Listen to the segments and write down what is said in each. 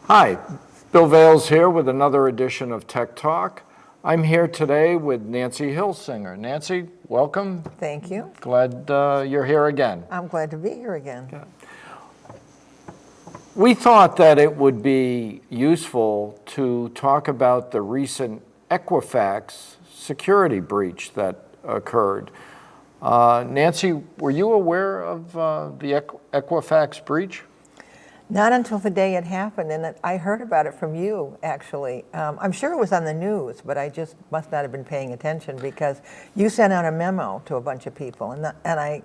Hi, Bill Vales here with another edition of Tech Talk. I'm here today with Nancy Hilsinger. Nancy, welcome. Thank you. Glad you're here again. I'm glad to be here again. Yeah. We thought that it would be useful to talk about the recent Equifax security breach that occurred. Nancy, were you aware of the Equifax breach? Not until the day it happened, and I heard about it from you, actually. I'm sure it was on the news, but I just must not have been paying attention because you sent out a memo to a bunch of people, and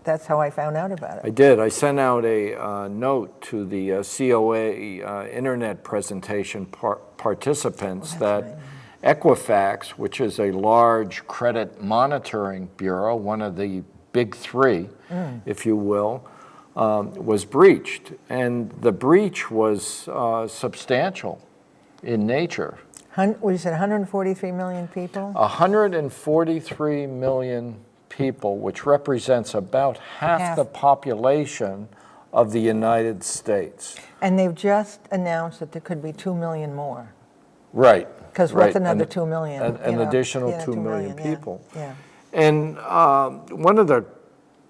that's how I found out about it. I did. I sent out a note to the COA internet presentation participants that right. Equifax, which is a large credit monitoring bureau, one of the big three, if you will, was breached. And the breach was substantial in nature. What you said, 143 million people? 143 million people, which represents about half the population of the United States. And they've just announced that there could be 2 million more. Right. Because what's another 2 million? An additional 2 million people. Yeah. And one of the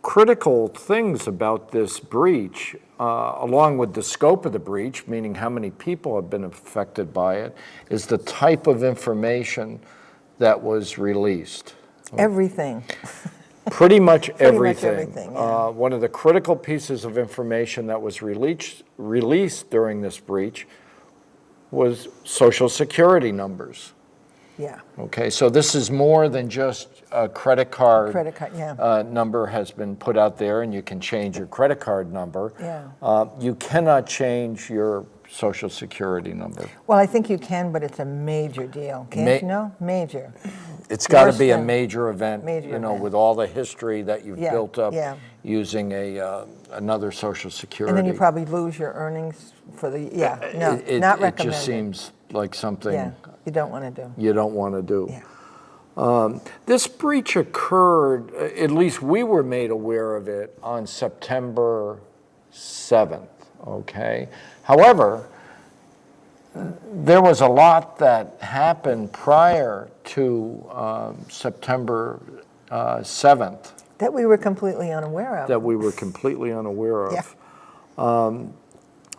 critical things about this breach, along with the scope of the breach, meaning how many people have been affected by it, is the type of information that was released. Everything. Pretty much everything. Much everything, yeah. One of the critical pieces of information that was released during this breach was Social Security numbers. Yeah. Okay, so this is more than just a credit card. Yeah. Number has been put out there, and you can change your credit card number. Yeah. You cannot change your Social Security number. Well, I think you can, but it's a major deal. Can't you know? Major. It's got to be a major event, event. with all the history that you've built up using another Social Security. And then you probably lose your earnings for the, not recommended. It just seems like something you don't want to do. You don't want to do. Yeah. This breach occurred, at least we were made aware of it, on September 7th, okay? However, there was a lot that happened prior to September 7th. That we were completely unaware of. That we were completely unaware of. Yeah.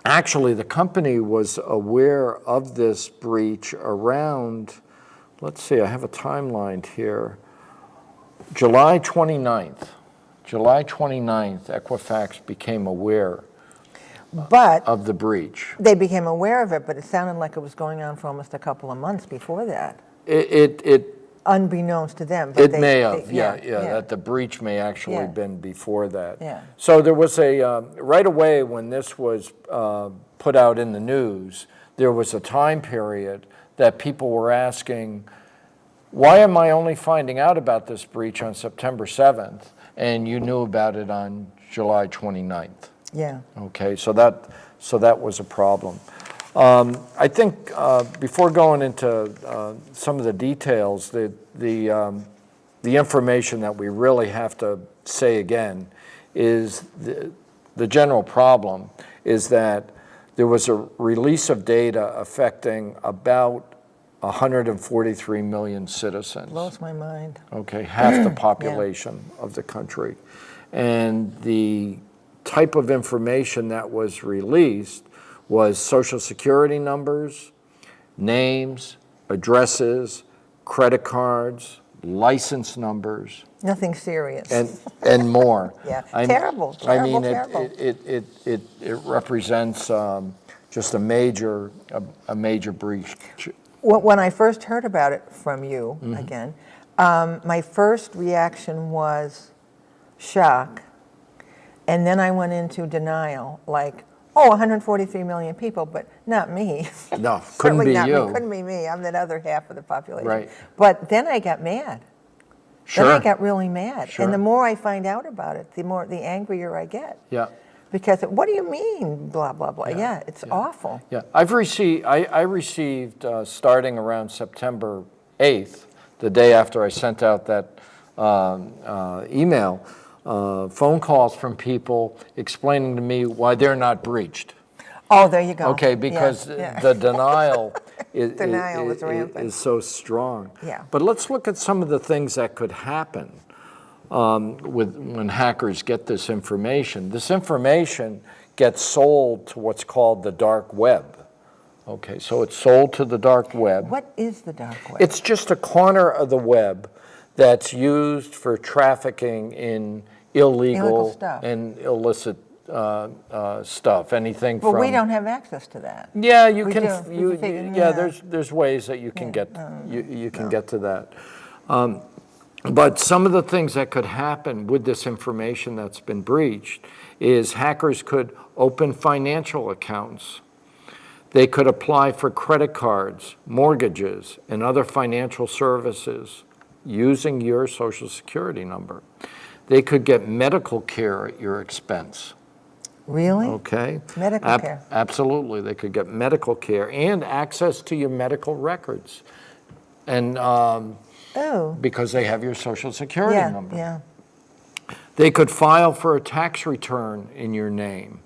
Actually, the company was aware of this breach around, let's see, I have a timeline here, July 29th. July 29th, Equifax became aware of the breach. They became aware of it, but it sounded like it was going on for almost a couple of months before that. Unbeknownst to them. But may have, that the breach may actually have been before that. Yeah. So there was right away when this was put out in the news, there was a time period that people were asking, why am I only finding out about this breach on September 7th and you knew about it on July 29th? Yeah. Okay, so that was a problem. I think before going into some of the details, the information that we really have to say again is the general problem is that there was a release of data affecting about 143 million citizens. Blows my mind. Okay, half the population of the country. And the type of information that was released was Social Security numbers, names, addresses, credit cards, license numbers. Nothing serious. And more. Terrible. It represents just a major breach. When I first heard about it from you, again, my first reaction was shock. And then I went into denial, like, 143 million people, but not me. No, couldn't be you. Couldn't be me. I'm that other half of the population. Right. But then I got mad. Sure. Then I got really mad. Sure. And the more I find out about it, the angrier I get. Yeah. Because what do you mean, blah, blah, blah? Yeah, it's awful. Yeah, I received starting around September 8th, the day after I sent out that email, phone calls from people explaining to me why they're not breached. Oh, there you go. Okay, because the denial Denial is rampant. is so strong. Yeah. But let's look at some of the things that could happen when hackers get this information. This information gets sold to what's called the dark web. Okay, so it's sold to the dark web. What is the dark web? It's just a corner of the web that's used for trafficking in illegal stuff. and illicit stuff. Anything But from. we don't have access to that. Yeah, you We can. do. There's ways that you can get you can get to that. But some of the things that could happen with this information that's been breached is hackers could open financial accounts. They could apply for credit cards, mortgages, and other financial services using your Social Security number. They could get medical care at your expense. Really? Okay. Medical care. Absolutely. They could get medical care and access to your medical records. And because they have your Social Security number. Yeah. They could file for a tax return in your name.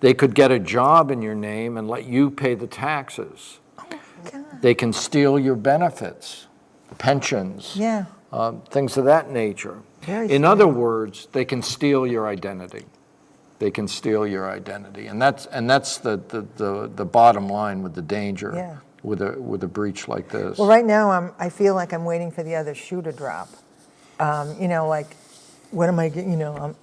They could get a job in your name and let you pay the taxes. Oh my God. They can steal your benefits, pensions, things of that nature. In other words, they can steal your identity. They can steal your identity, and that's the bottom line with the danger with a breach like this. Well, right now I feel like I'm waiting for the other shoe to drop. Like, what am I?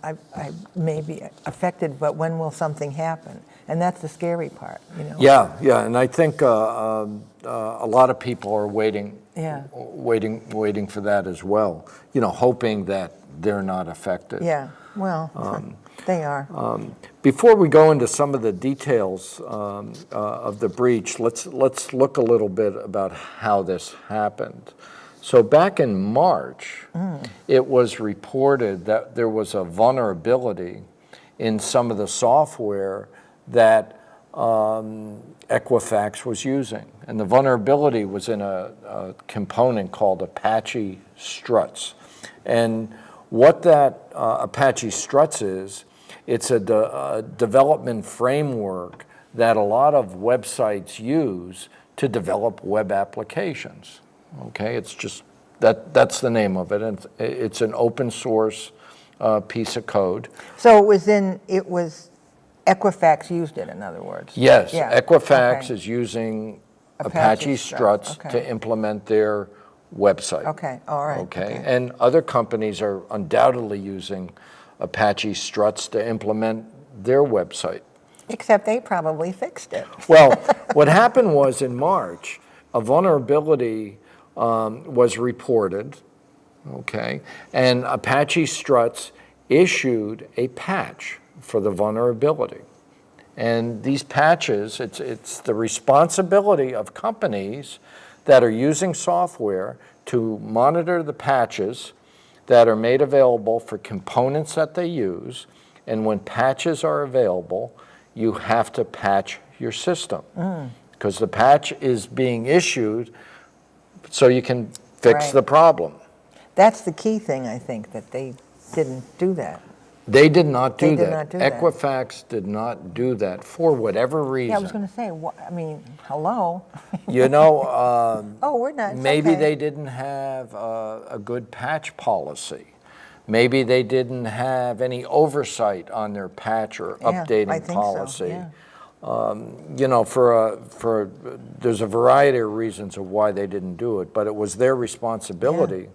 I may be affected, but when will something happen? And that's the scary part. Yeah, and I think a lot of people are waiting for that as well. Hoping that they're not affected. Yeah, well, they are. Before we go into some of the details of the breach, let's look a little bit about how this happened. So back in March, it was reported that there was a vulnerability in some of the software that Equifax was using. And the vulnerability was in a component called Apache Struts. And what that Apache Struts is, it's a development framework that a lot of websites use to develop web applications. Okay, it's just that's the name of it, and it's an open source piece of code. So it was Equifax used it, in other words. Yes, Equifax is using Apache Struts Okay. to implement their website. Okay, all right. Okay, and other companies are undoubtedly using Apache Struts to implement their website. Except they probably fixed it. Well, what happened was in March, a vulnerability was reported, okay, and Apache Struts issued a patch for the vulnerability. And these patches, it's the responsibility of companies that are using software to monitor the patches that are made available for components that they use. And when patches are available, you have to patch your system because the patch is being issued so you can fix the problem. That's the key thing, I think, that they didn't do that. They did not do They did that. not do that. Equifax did not do that for whatever reason. Yeah, I was going to say, hello? We're not. Maybe they didn't have a good patch policy. Maybe they didn't have any oversight on their patch or updating I think policy. So, There's a variety of reasons of why they didn't do it, but it was their responsibility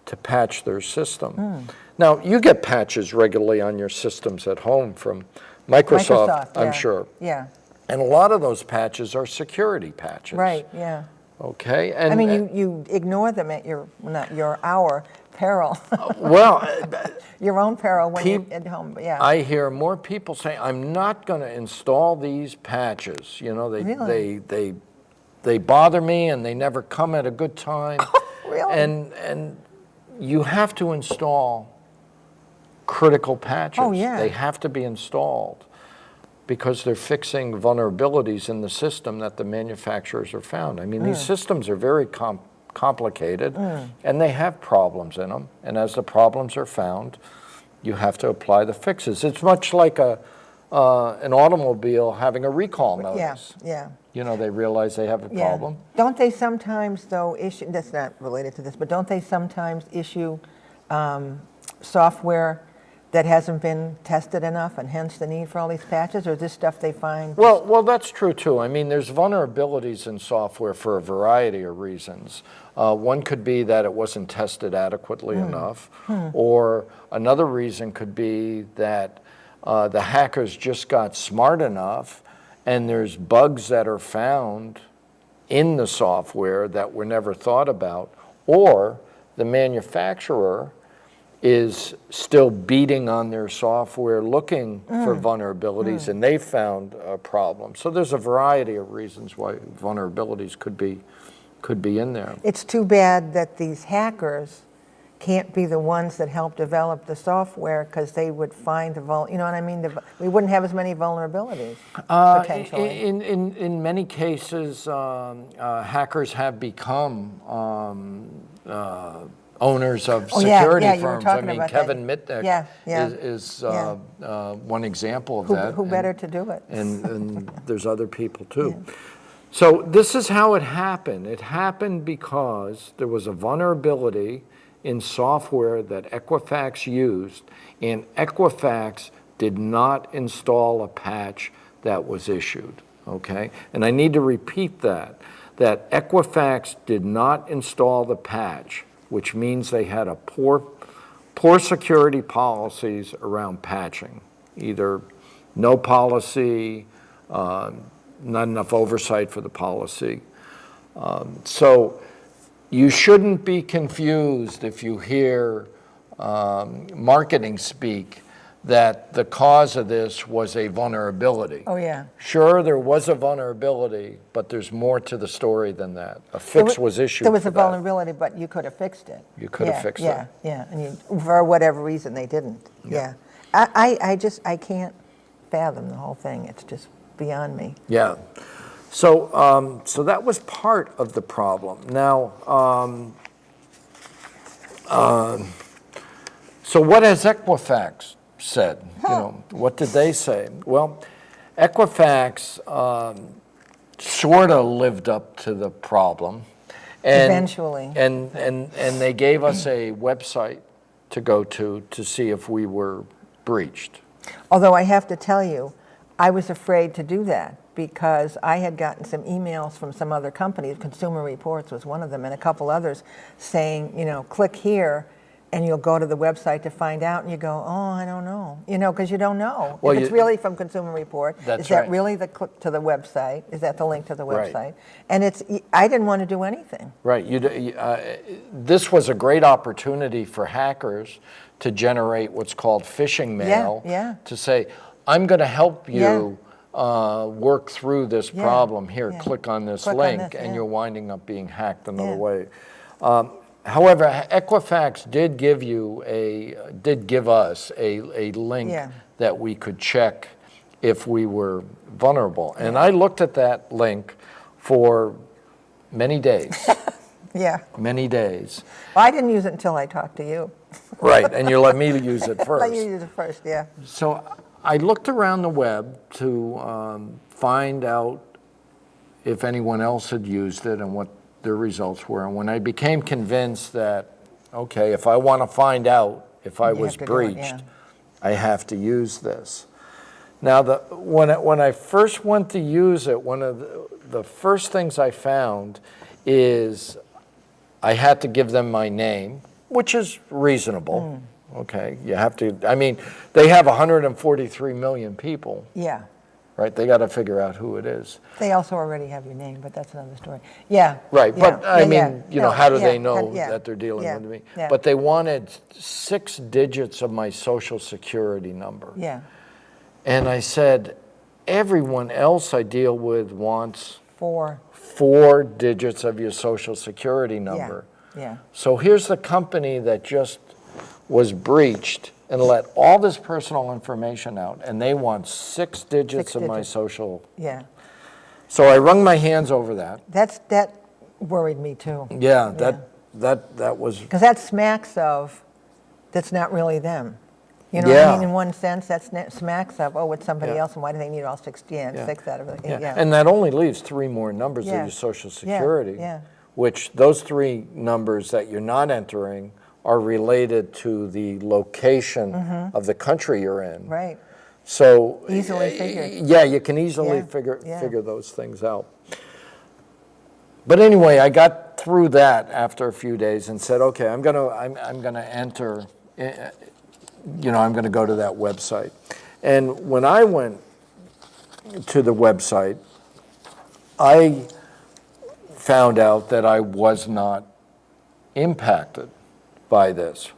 to patch their system. Now, you get patches regularly on your systems at home from Microsoft, I'm sure. Yeah. And a lot of those patches are security patches. Right, yeah. Okay. And, I mean, you ignore them at our peril. Well, your own peril when you're at home. Yeah. I hear more people saying, "I'm not going to install these patches." They bother me, and they never come at a good time. Really? And you have to install critical patches. Oh, yeah. They have to be installed because they're fixing vulnerabilities in the system that the manufacturers are found. I mean, these systems are very complicated, and they have problems in them. And as the problems are found, you have to apply the fixes. It's much like a an automobile having a recall Yeah, notice. yeah. You know, they realize they have a Yeah. problem. Don't they sometimes, though, issue, that's not related to this, but don't they sometimes issue software that hasn't been tested enough and hence the need for all these patches, or is this stuff they find? Well, that's true too. I mean, there's vulnerabilities in software for a variety of reasons. One could be that it wasn't tested adequately enough, or another reason could be that the hackers just got smart enough and there's bugs that are found in the software that were never thought about, or the manufacturer is still beating on their software looking for vulnerabilities, and they found a problem. So there's a variety of reasons why vulnerabilities could be in there. It's too bad that these hackers can't be the ones that help develop the software, because they would find the you know what I mean? We wouldn't have as many vulnerabilities, potentially. In many cases, hackers have become owners of security you were firms. talking I mean, about Kevin that. Mitnick Yeah, is yeah. one example of that. Who better to do it? And there's other people too. Yeah. So this is how it happened. It happened because there was a vulnerability in software that Equifax used, and Equifax did not install a patch that was issued, okay? And I need to repeat that Equifax did not install the patch, which means they had a poor security policies around patching, either no policy, not enough oversight for the policy. So you shouldn't be confused if you hear marketing speak that the cause of this was a vulnerability. Oh, yeah. Sure, there was a vulnerability, but there's more to the story than that. A fix was issued. There was for a that. vulnerability, but you could have fixed it. You could have fixed it. Yeah, and for whatever reason, they didn't. Yeah. I can't fathom the whole thing. It's just beyond me. Yeah. So, so that was part of the problem. Now, so what has Equifax said? You know, what did they say? Well, Equifax sort of lived up to the problem. And, eventually. And they gave us a website to go to see if we were breached. Although I have to tell you, I was afraid to do that, because I had gotten some emails from some other companies, Consumer Reports was one of them, and a couple others, saying, you know, click here and you'll go to the website to find out, and you go, oh, I don't know, you know, because you don't know. Well, if it's really from Consumer Report, is that right. really the click to the website? Is that the link to the website? Right. And I didn't want to do anything. Right. This was a great opportunity for hackers to generate what's called phishing mail. Yeah. To say, I'm going to help you work through this problem. Here, click on this link, and you're winding up being hacked another way. However, Equifax did give us a link that we could check if we were vulnerable. And I looked at that link for many days. Many days. Well, I didn't use it until I talked to you. Right, and you let me use it first. Let you use it first, yeah. So I looked around the web to find out if anyone else had used it and what their results were. And when I became convinced that, okay, if I want to find out if I was breached, I have to use this. Now, when I first went to use it, one of the first things I found is I had to give them my name, which is reasonable. Okay, you have to, I mean, they have 143 million people. Yeah. Right, they got to figure out who it is. They also already have your name, but that's another story. Yeah. Right, yeah, but I mean, you know, how do they know yeah, that they're dealing with me? Yeah. But they wanted 6 digits of my social security number. Yeah. And I said, everyone else I deal with wants 4 digits of your social security number. Yeah. So here's the company that just was breached and let all this personal information out, and they want 6 digits of my social. Yeah. So I wrung my hands over that. That worried me too. Yeah, that was. Because that smacks of, that's not really them. You know what I Yeah. mean? In one sense, that smacks of, oh, it's somebody Yeah. else, and why do they need all 16, Yeah. 6 out of it? Yeah. And that only leaves 3 more numbers of Yeah. your Social Yeah. Security, Yeah. which those 3 numbers that you're not entering are related to the location of the country you're in. Right. So Easily figured. yeah, you can easily Yeah. figure those things out. But anyway, I got through that after a few days and said, okay, I'm gonna enter. I'm going to go to that website. And when I went to the website, I found out that I was not impacted by this.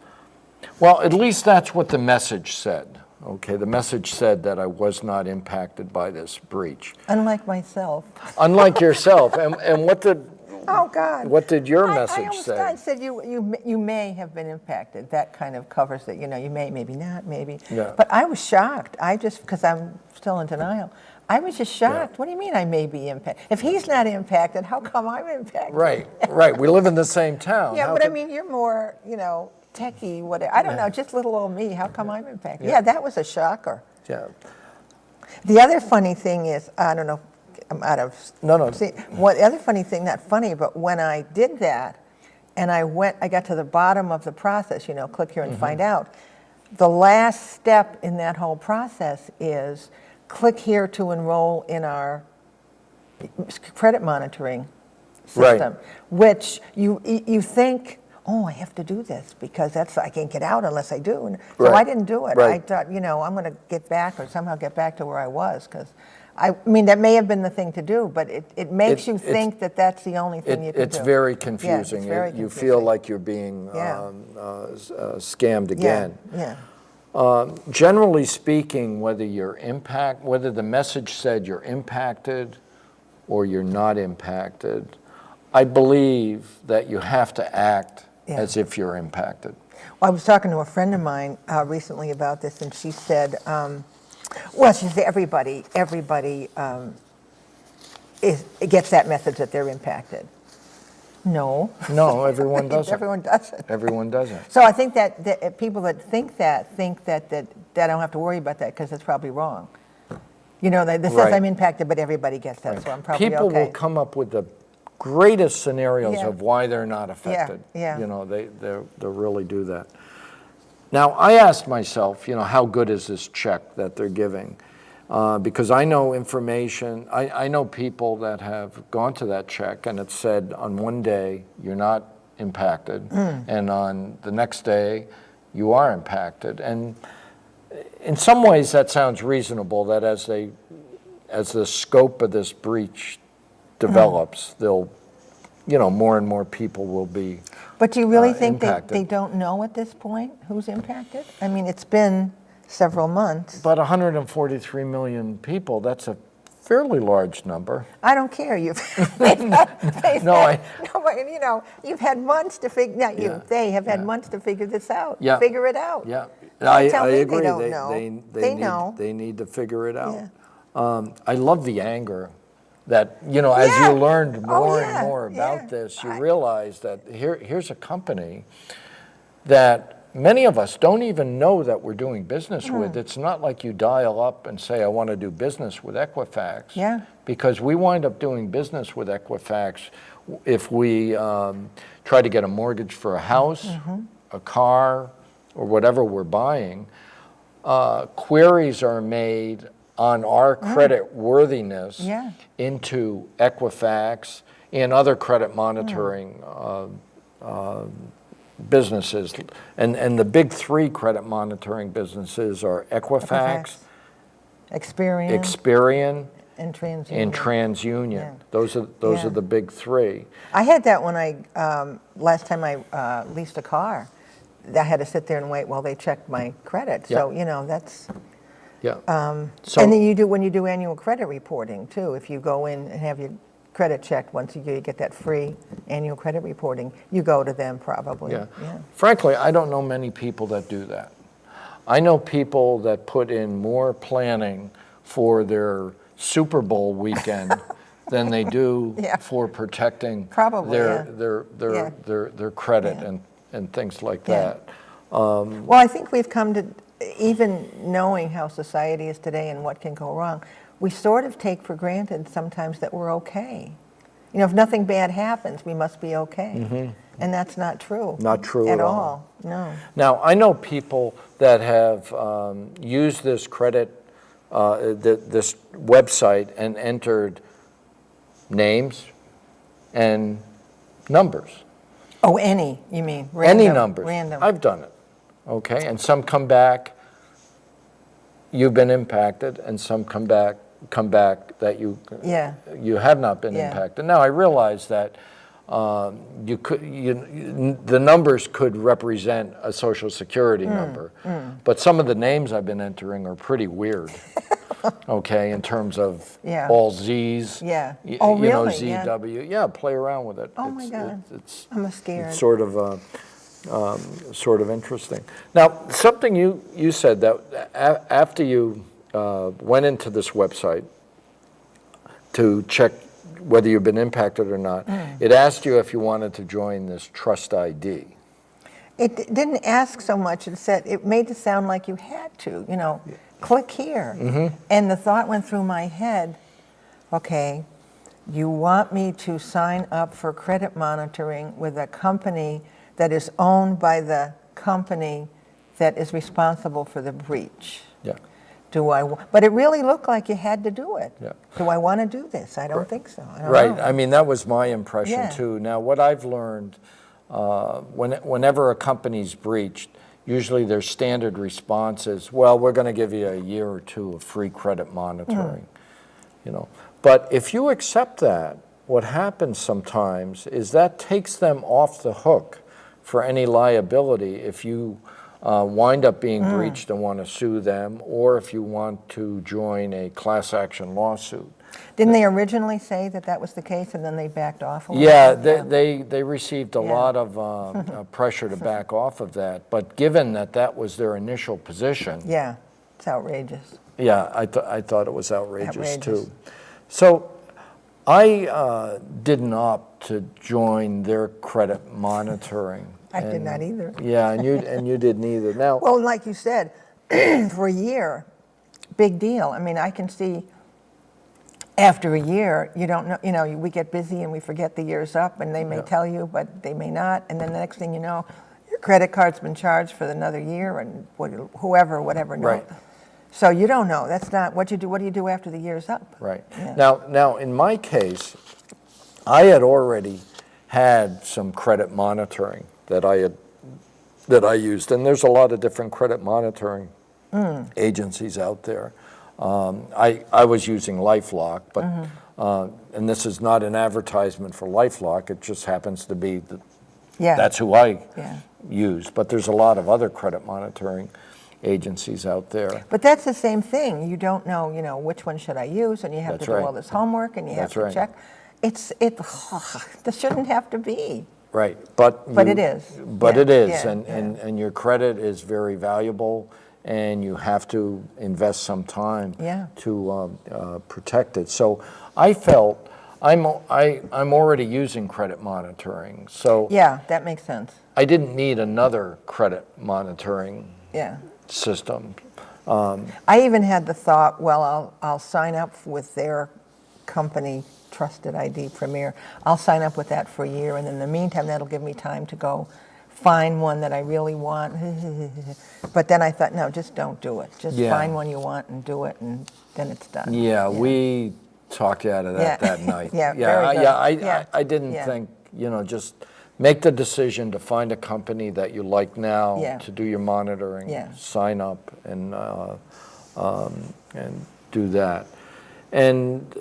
Well, at least that's what the message said. Okay, the message said that I was not impacted by this breach. Unlike myself. Unlike yourself. And what did Oh, God. What did your I message almost say? thought it said you may have been impacted. That kind of covers it. You may, maybe not, maybe. Yeah. But I was shocked. Because I'm still in denial. I was just shocked. Yeah. What do you mean I may be impacted? If he's not impacted, how come I'm impacted? Right. We live in the same town. Yeah, How but I could- mean, you're more, techie, whatever. I don't know, just little old me. How come I'm impacted? Yeah. Yeah, that was a shocker. Yeah. The other funny thing is, I don't know, I'm out of. No. See, the other funny thing, not funny, but when I did that, and I got to the bottom of the process, click here and find out. The last step in that whole process is click here to enroll in our credit monitoring system, which you think, oh, I have to do this because I can't get out unless I do. And so I didn't do it. Right. I thought, I'm going to get back or somehow get back to where I was because I mean, that may have been the thing to do, but it makes you think that that's the only thing you can do. It's very confusing. Yeah, it's very You confusing. feel like you're being scammed again. Yeah. Generally speaking, whether the message said you're impacted or you're not impacted, I believe that you have to act as if you're impacted. Well, I was talking to a friend of mine recently about this, and she said, she said everybody gets that message that they're impacted. No. No, everyone doesn't. Everyone doesn't. Everyone doesn't. So I think that people that think that I don't have to worry about that because it's probably wrong. That says Right. I'm impacted, but everybody gets that, so I'm probably People okay. will come up with the greatest scenarios Yeah. of why they're not affected. Yeah. They'll really do that. Now, I asked myself, how good is this check that they're giving? Because I know information, I know people that have gone to that check and it said on one day you're not impacted, and on the next day you are impacted. And in some ways that sounds reasonable, that as the scope of this breach develops, they'll, more and more people will be But do you really think impacted. they don't know at this point who's impacted? I mean, it's been several months. But 143 million people, that's a fairly large number. I don't care. You've you've had months to figure. Not you. Yeah. They have had months to figure this out. Yeah. Figure it out. Yeah, Don't tell I me agree. They don't know. They know. They need to figure it out. Yeah. I love the anger that, as you learned more and more about this, you realize that here's a company that many of us don't even know that we're doing business with. It's not like you dial up and say, I want to do business with Equifax. Yeah. Because we wind up doing business with Equifax if we try to get a mortgage for a house, a car, or whatever we're buying. Queries are made on our credit worthiness into Equifax and other credit monitoring businesses. And the big 3 credit monitoring businesses are Equifax, Experian, and TransUnion. and TransUnion. Yeah. Those are the big 3. I had that when last time I leased a car. I had to sit there and wait while they checked my credit. So, that's... Yeah. And then when you do annual credit reporting too, if you go in and have your credit checked once a year, you get that free annual credit reporting, you go to them probably. Yeah. Frankly, I don't know many people that do that. I know people that put in more planning for their Super Bowl weekend than they do for protecting their credit and things like that. Well, I think we've come to even knowing how society is today and what can go wrong, we sort of take for granted sometimes that we're okay. You know, if nothing bad happens, we must be okay. And that's not true. Not true at at all. No. Now, I know people that have used this this website and entered names and numbers. Oh, you mean? Random, Any numbers. Random. I've done it. Okay, and some come back, you've been impacted, and some come back that you have not been impacted. Now, I realize that the numbers could represent a Social Security number, but some of the names I've been entering are pretty weird. Okay, in terms of all Z's. Yeah. You Oh, know, really? ZW. Yeah, play around with it. Oh my God. I'm scared. It's sort of interesting. Now, something you said that after you went into this website to check whether you've been impacted or not, it asked you if you wanted to join this Trust ID. It didn't ask so much. It made it sound like you had to, you know, click here. And the thought went through my head, okay, you want me to sign up for credit monitoring with a company that is owned by the company that is responsible for the breach. Yeah. But it really looked like you had to do it. Yeah. Do I want to do this? I don't think so. I don't Right. know. I mean, that was my impression Yeah. too. Now, what I've learned, whenever a company's breached, usually their standard response is, well, we're going to give you a year or two of free credit monitoring. You know, but if you accept that, what happens sometimes is that takes them off the hook for any liability if you wind up being breached and want to sue them, or if you want to join a class action lawsuit. Didn't they originally say that was the case, and then they backed off a little Yeah, bit? they received a lot of pressure to back off of that. But given that was their initial position, Yeah, it's outrageous. yeah, I thought it was outrageous too. So I didn't opt to join their credit monitoring. I did not either. Yeah, and you didn't either. Now, Well, like you said, for a year, big deal. I mean, I can see after a year, you don't know, you know, we get busy and we forget the year's up, and they may tell you, but they may not. And then the next thing you know, your credit card's been charged for another year, and whatever. Right. So you don't know. That's not what you do. What do you do after the year's up? right. Yeah. Now, in my case, I had already had some credit monitoring that I used, and there's a lot of different credit monitoring agencies out there. I was using LifeLock, but and this is not an advertisement for LifeLock. It just happens to be that's who I use. But there's a lot of other credit monitoring agencies out there. But that's the same thing. You don't know, you know, which one should I use, and you have That's to do right. all this homework, and you have That's to right. check. This shouldn't have to be. Right, but it is. But Yeah, it is, yeah, and your credit is very valuable, and you have to invest some time to protect it. So I felt I'm already using credit monitoring, so Yeah, that makes sense. I didn't need another credit monitoring system. I even had the thought, well, I'll sign up with their company, Trusted ID Premier. I'll sign up with that for a year, and in the meantime, that'll give me time to go find one that I really want. But then I thought, no, just don't do it. Just find one you want and do it, and then it's done. Yeah, we talked out of that night. I didn't think, you know, just make the decision to find a company that you like now to do your monitoring, sign up, and do that. And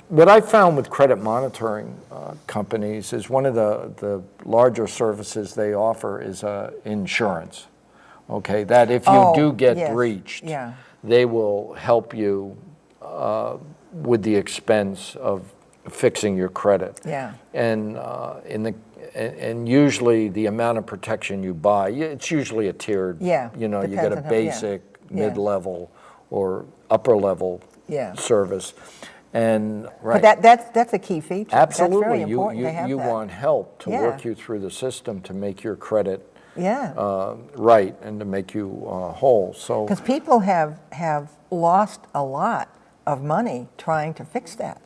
what I found with credit monitoring companies is one of the larger services they offer is insurance. Okay, that if you do get breached, they will help you with the expense of fixing your credit. Yeah. And and usually the amount of protection you buy, it's usually a tiered. You know, you get a basic, mid-level, or upper-level service. And But that's a key feature. Absolutely, That's very important to have you that. want help to work you through the system to make your credit right and to make you whole. So Because people have lost a lot of money trying to fix that.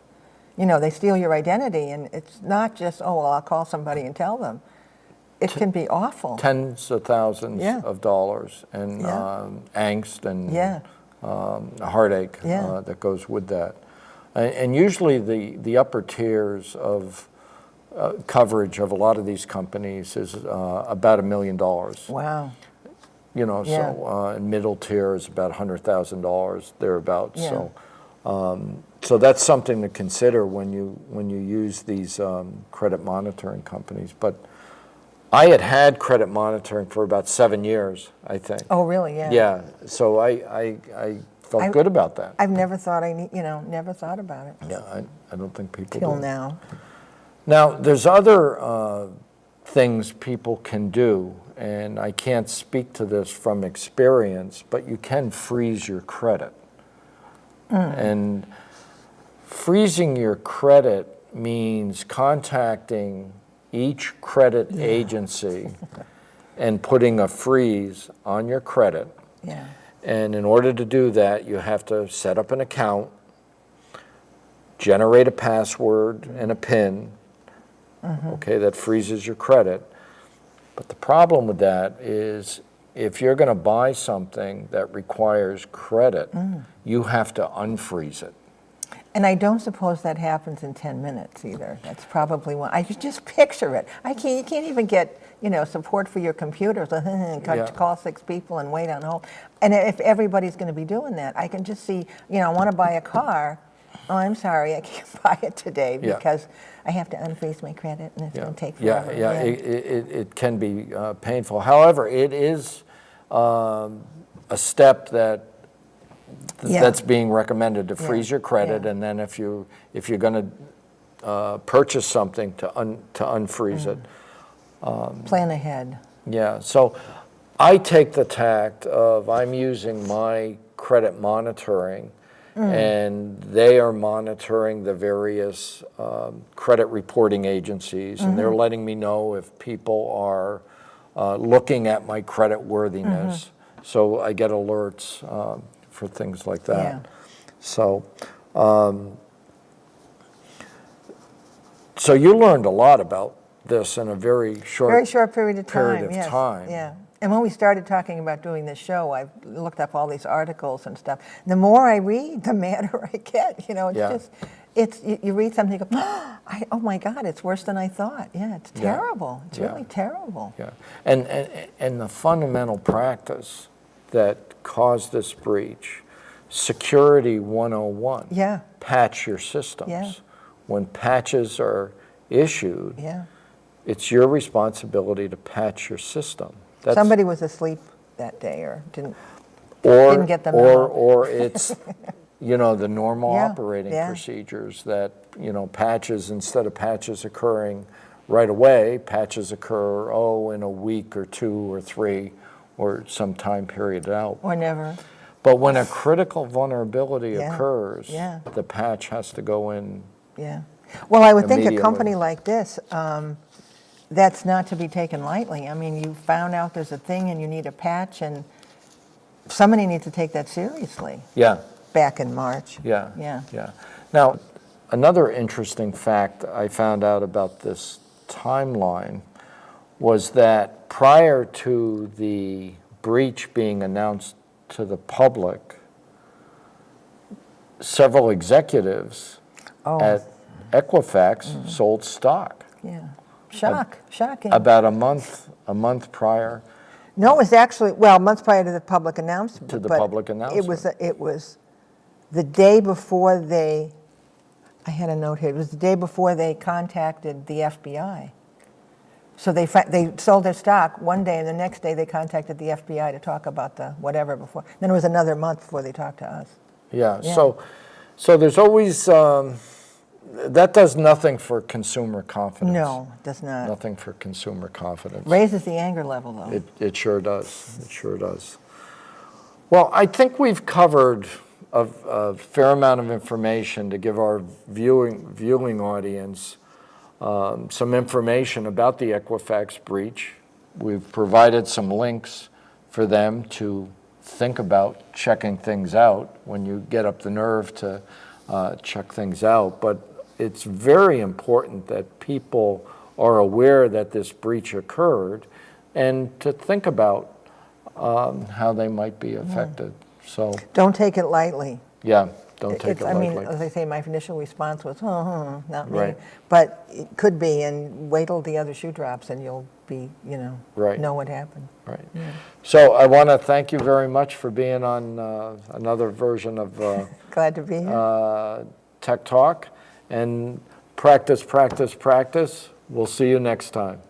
You know, they steal your identity, and it's not just, oh, well, I'll call somebody and tell them. It can be awful. tens of thousands of dollars and angst and heartache that goes with that. And usually the upper tiers of coverage of a lot of these companies is about $1 million. Wow. You know, so middle tier is about $100,000 thereabouts. So that's something to consider when you use these credit monitoring companies. But I had credit monitoring for about 7 years, I think. Oh, really? Yeah. Yeah. So I felt good about that. I've never thought never thought about it. Yeah, I don't think people Till do. now. Now, there's other things people can do, and I can't speak to this from experience, but you can freeze your credit. And freezing your credit means contacting each credit agency and putting a freeze on your credit. Yeah. And in order to do that, you have to set up an account, generate a password and a PIN, okay, that freezes your credit. But the problem with that is if you're going to buy something that requires credit, you have to unfreeze it. And I don't suppose that happens in 10 minutes either. That's probably one. I could just picture it. You can't even get, support for your computers. Call 6 people and wait on hold. And if everybody's going to be doing that, I can just see, I want to buy a car. Oh, I'm sorry, I can't buy it today because I have to unfreeze my credit and it's going to take forever. It can be painful. However, it is a step that's being recommended to freeze your credit, and then if you're going to purchase something to unfreeze it. Plan ahead. Yeah, so I take the tact of I'm using my credit monitoring, and they are monitoring the various credit reporting agencies, and they're letting me know if people are looking at my credit worthiness. So I get alerts for things like that. Yeah. So, so you learned a lot about this in a very short period of time. Yes. Yeah. And when we started talking about doing this show, I looked up all these articles and stuff. The more I read, the madder I get. You read something, you go, oh my God, it's worse than I thought. Yeah, it's terrible. It's really terrible. Yeah, and the fundamental practice that caused this breach, Security 101. Yeah. Patch your systems. Yeah. When patches are issued, Yeah. it's your responsibility to patch your system. Somebody was asleep that day or didn't get the memo. memo. Or it's, the normal operating procedures that, patches, instead of patches occurring right away, patches occur, in a week or 2 or 3 or some time period out. Or never. But when a critical vulnerability occurs, the patch has to go in. Yeah. Well, I would think a company like this, that's not to be taken lightly. I mean, you found out there's a thing and you need a patch, and somebody needs to take that seriously. Yeah. Back in March. Yeah. Now, another interesting fact I found out about this timeline was that prior to the breach being announced to the public, several executives at Equifax sold stock. Yeah. Shocking. About a month prior. No, it was actually, months prior to the public announcement. To the public announcement. It was the day before I had a note here, it was the day before they contacted the FBI. So they sold their stock one day, and the next day they contacted the FBI to talk about the whatever before. Then it was another month before they talked to us. Yeah. So there's always, that does nothing for consumer confidence. No, it does not. Nothing for consumer confidence. Raises the anger level, though. It sure does. It sure does. Well, I think we've covered a fair amount of information to give our viewing audience some information about the Equifax breach we've provided some links for them to think about checking things out when you get up the nerve to check things out. But it's very important that people are aware that this breach occurred and to think about how they might be affected. So Don't take it lightly. yeah, don't take it I lightly. mean, as I say, my initial response was, not me. Right. But it could be, and wait till the other shoe drops and you'll be, Right. know what happened. Right. So I want to thank you very much for being on another version of Glad to be here. Tech Talk. And practice, practice, practice. We'll see you next time.